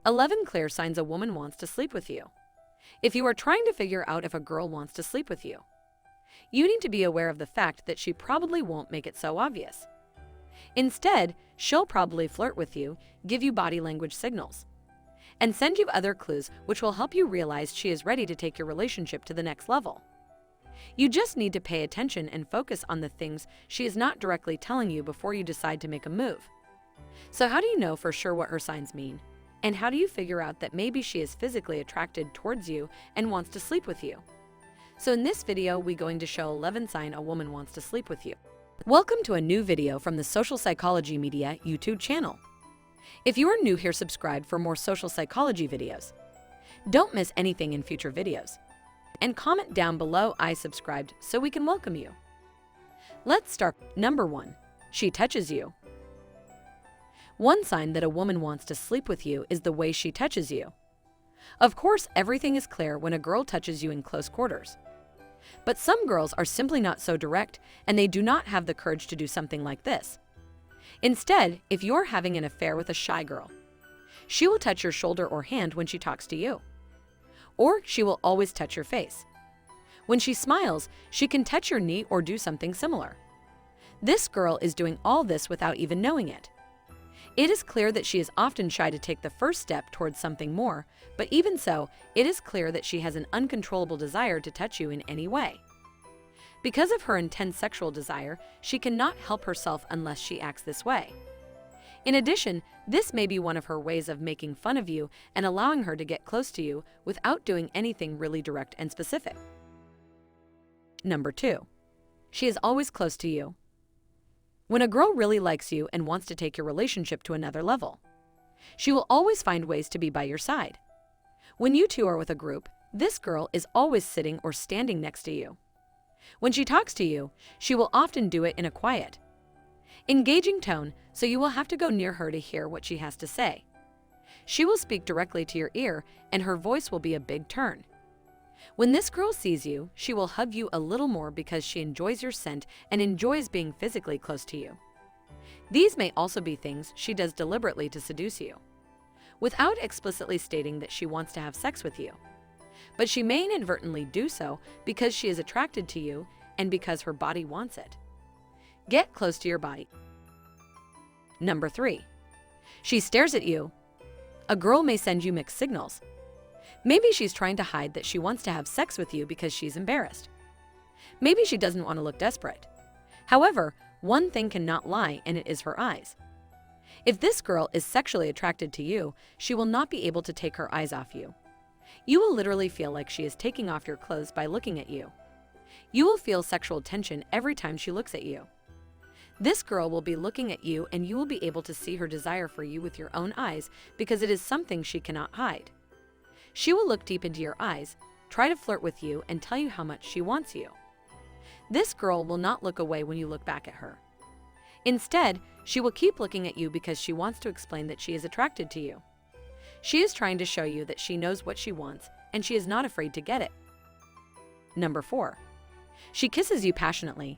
11 clear signs a woman wants to sleep with you. If you are trying to figure out if a girl wants to sleep with you, you need to be aware of the fact that she probably won't make it so obvious. Instead, she'll probably flirt with you, give you body language signals, and send you other clues which will help you realize she is ready to take your relationship to the next level. You just need to pay attention and focus on the things she is not directly telling you before you decide to make a move. So how do you know for sure what her signs mean? And how do you figure out that maybe she is physically attracted towards you and wants to sleep with you? So in this video, we're going to show 11 signs a woman wants to sleep with you. Welcome to a new video from the Social Psychology Media YouTube channel. If you are new here, subscribe for more social psychology videos. Don't miss anything in future videos. And comment down below I subscribed so we can welcome you. Let's start. Number 1. She touches you. One sign that a woman wants to sleep with you is the way she touches you. Of course, everything is clear when a girl touches you in close quarters. But some girls are simply not so direct, and they do not have the courage to do something like this. Instead, if you're having an affair with a shy girl, she will touch your shoulder or hand when she talks to you. Or she will always touch your face. When she smiles, she can touch your knee or do something similar. This girl is doing all this without even knowing it. It is clear that she is often shy to take the first step towards something more, but even so, it is clear that she has an uncontrollable desire to touch you in any way. Because of her intense sexual desire, she cannot help herself unless she acts this way. In addition, this may be one of her ways of making fun of you and allowing her to get close to you without doing anything really direct and specific. Number 2. She is always close to you. When a girl really likes you and wants to take your relationship to another level, she will always find ways to be by your side. When you two are with a group, this girl is always sitting or standing next to you. When she talks to you, she will often do it in a quiet, engaging tone, so you will have to go near her to hear what she has to say. She will speak directly to your ear, and her voice will be a big turn. When this girl sees you, she will hug you a little more because she enjoys your scent and enjoys being physically close to you. These may also be things she does deliberately to seduce you, without explicitly stating that she wants to have sex with you. But she may inadvertently do so because she is attracted to you and because her body wants it. Get close to your body. Number 3. She stares at you. A girl may send you mixed signals. Maybe she's trying to hide that she wants to have sex with you because she's embarrassed. Maybe she doesn't want to look desperate. However, one thing cannot lie, and it is her eyes. If this girl is sexually attracted to you, she will not be able to take her eyes off you. You will literally feel like she is taking off your clothes by looking at you. You will feel sexual tension every time she looks at you. This girl will be looking at you, and you will be able to see her desire for you with your own eyes because it is something she cannot hide. She will look deep into your eyes, try to flirt with you, and tell you how much she wants you. This girl will not look away when you look back at her. Instead, she will keep looking at you because she wants to explain that she is attracted to you. She is trying to show you that she knows what she wants, and she is not afraid to get it. Number 4. She kisses you passionately.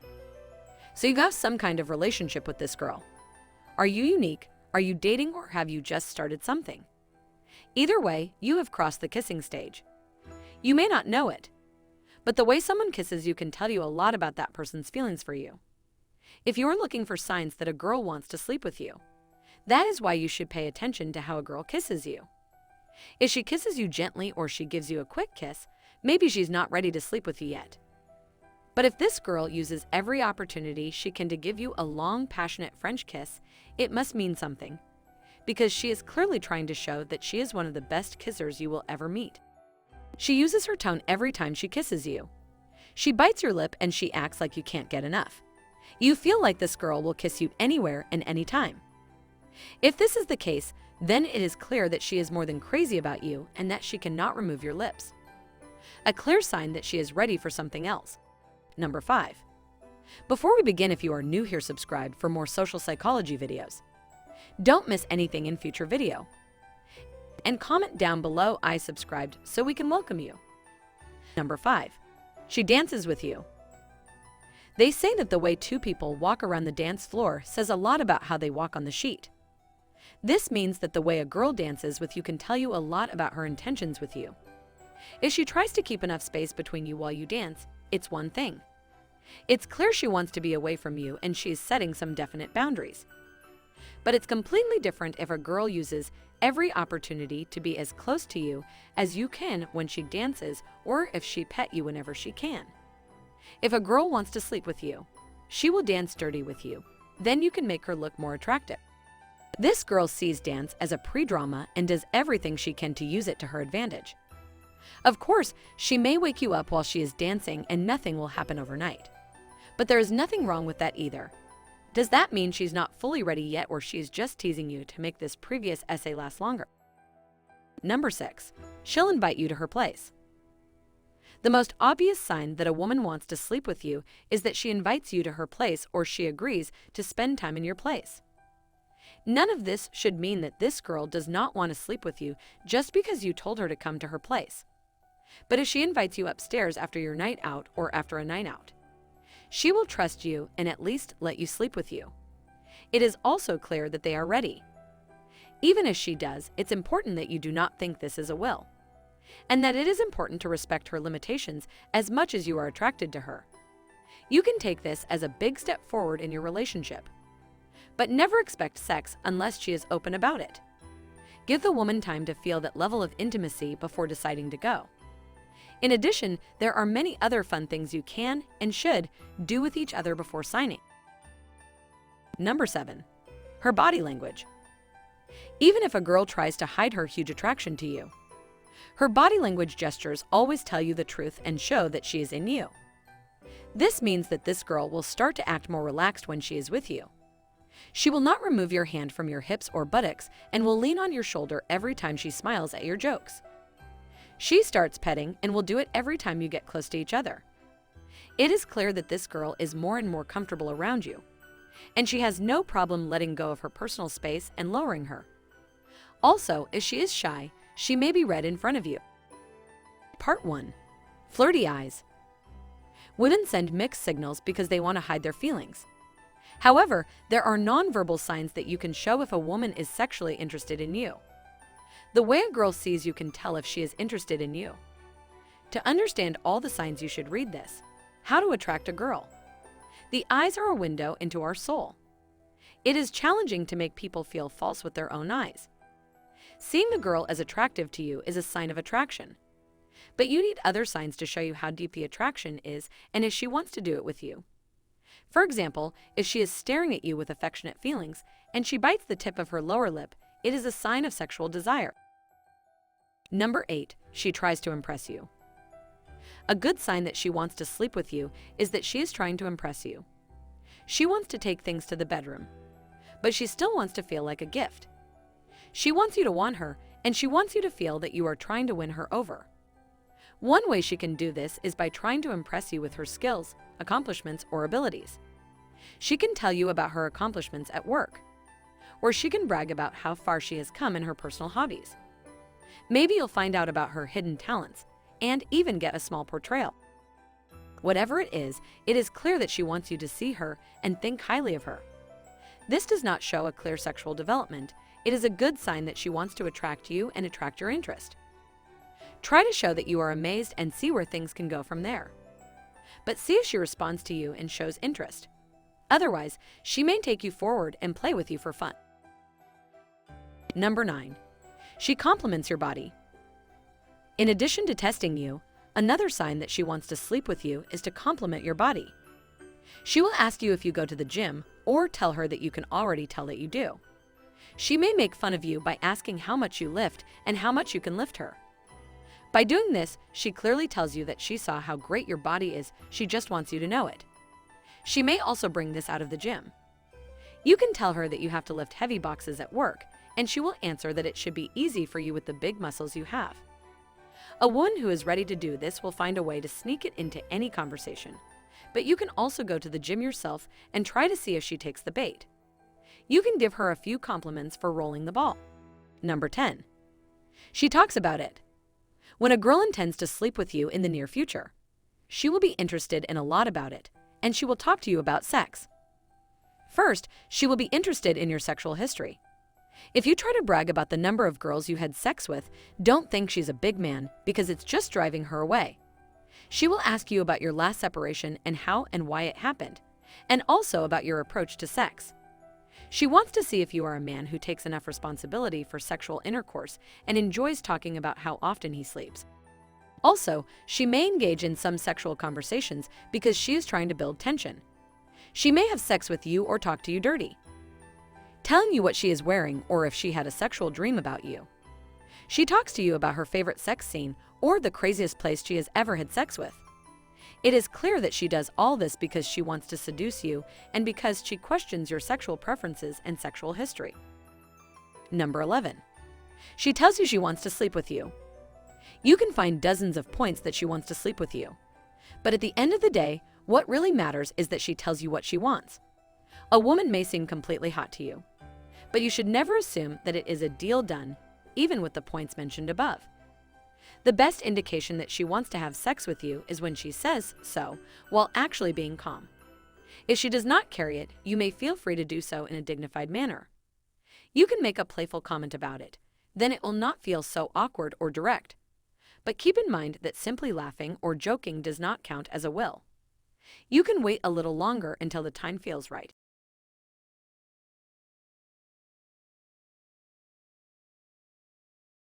So you have some kind of relationship with this girl. Are you unique? Are you dating, or have you just started something? Either way, you have crossed the kissing stage. You may not know it, but the way someone kisses you can tell you a lot about that person's feelings for you. If you are looking for signs that a girl wants to sleep with you, that is why you should pay attention to how a girl kisses you. If she kisses you gently or she gives you a quick kiss, maybe she's not ready to sleep with you yet. But if this girl uses every opportunity she can to give you a long, passionate French kiss, it must mean something, because she is clearly trying to show that she is one of the best kissers you will ever meet. She uses her tone every time she kisses you. She bites your lip and she acts like you can't get enough. You feel like this girl will kiss you anywhere and anytime. If this is the case, then it is clear that she is more than crazy about you and that she cannot remove your lips. A clear sign that she is ready for something else. Number 5. Before we begin, if you are new here, subscribe for more social psychology videos. Don't miss anything in future video. And comment down below I subscribed so we can welcome you. Number 5. She dances with you. They say that the way two people walk around the dance floor says a lot about how they walk on the sheet. This means that the way a girl dances with you can tell you a lot about her intentions with you. If she tries to keep enough space between you while you dance, it's one thing. It's clear she wants to be away from you and she's setting some definite boundaries. But it's completely different if a girl uses every opportunity to be as close to you as you can when she dances, or if she pet you whenever she can. If a girl wants to sleep with you, she will dance dirty with you. Then you can make her look more attractive. This girl sees dance as a pre-drama and does everything she can to use it to her advantage. Of course, she may wake you up while she is dancing and nothing will happen overnight. But there is nothing wrong with that either. Does that mean she's not fully ready yet, or she's just teasing you to make this previous essay last longer? Number 6. She'll invite you to her place. The most obvious sign that a woman wants to sleep with you is that she invites you to her place or she agrees to spend time in your place. None of this should mean that this girl does not want to sleep with you just because you told her to come to her place. But if she invites you upstairs after your night out or after a night out, she will trust you and at least let you sleep with you. It is also clear that they are ready. Even if she does, it's important that you do not think this is a will, and that it is important to respect her limitations as much as you are attracted to her. You can take this as a big step forward in your relationship. But never expect sex unless she is open about it. Give the woman time to feel that level of intimacy before deciding to go. In addition, there are many other fun things you can and should do with each other before signing. Number 7. Her body language. Even if a girl tries to hide her huge attraction to you, her body language gestures always tell you the truth and show that she is in you. This means that this girl will start to act more relaxed when she is with you. She will not remove your hand from your hips or buttocks and will lean on your shoulder every time she smiles at your jokes. She starts petting and will do it every time you get close to each other. It is clear that this girl is more and more comfortable around you, and she has no problem letting go of her personal space and lowering her. Also, if she is shy, she may be red in front of you. Part 1. Flirty eyes. Women send mixed signals because they want to hide their feelings. However, there are nonverbal signs that you can show if a woman is sexually interested in you. The way a girl sees you can tell if she is interested in you. To understand all the signs, you should read this. How to attract a girl. The eyes are a window into our soul. It is challenging to make people feel false with their own eyes. Seeing a girl as attractive to you is a sign of attraction. But you need other signs to show you how deep the attraction is and if she wants to do it with you. For example, if she is staring at you with affectionate feelings and she bites the tip of her lower lip, it is a sign of sexual desire. Number 8. She tries to impress you. A good sign that she wants to sleep with you is that she is trying to impress you. She wants to take things to the bedroom, but she still wants to feel like a gift. She wants you to want her, and she wants you to feel that you are trying to win her over. One way she can do this is by trying to impress you with her skills, accomplishments, or abilities. She can tell you about her accomplishments at work, or she can brag about how far she has come in her personal hobbies. Maybe you'll find out about her hidden talents and even get a small portrayal. Whatever it is clear that she wants you to see her and think highly of her. This does not show a clear sexual development. It is a good sign that she wants to attract you and attract your interest. Try to show that you are amazed and see where things can go from there. But see if she responds to you and shows interest. Otherwise, she may take you forward and play with you for fun. Number 9. She compliments your body. In addition to testing you, another sign that she wants to sleep with you is to compliment your body. She will ask you if you go to the gym or tell her that you can already tell that you do. She may make fun of you by asking how much you lift and how much you can lift her. By doing this, she clearly tells you that she saw how great your body is. She just wants you to know it. She may also bring this out of the gym. You can tell her that you have to lift heavy boxes at work, and she will answer that it should be easy for you with the big muscles you have. A woman who is ready to do this will find a way to sneak it into any conversation. But you can also go to the gym yourself and try to see if she takes the bait. You can give her a few compliments for rolling the ball. Number 10. She talks about it. When a girl intends to sleep with you in the near future, she will be interested in a lot about it, and she will talk to you about sex. First, she will be interested in your sexual history. If you try to brag about the number of girls you had sex with, don't think she's a big man because it's just driving her away. She will ask you about your last separation and how and why it happened, and also about your approach to sex. She wants to see if you are a man who takes enough responsibility for sexual intercourse and enjoys talking about how often he sleeps. Also, she may engage in some sexual conversations because she is trying to build tension. She may have sex with you or talk to you dirty, telling you what she is wearing or if she had a sexual dream about you. She talks to you about her favorite sex scene or the craziest place she has ever had sex with. It is clear that she does all this because she wants to seduce you and because she questions your sexual preferences and sexual history. Number 11. She tells you she wants to sleep with you. You can find dozens of points that she wants to sleep with you. But at the end of the day, what really matters is that she tells you what she wants. A woman may seem completely hot to you, but you should never assume that it is a deal done, even with the points mentioned above. The best indication that she wants to have sex with you is when she says so, while actually being calm. If she does not carry it, you may feel free to do so in a dignified manner. You can make a playful comment about it, then it will not feel so awkward or direct. But keep in mind that simply laughing or joking does not count as a will. You can wait a little longer until the time feels right.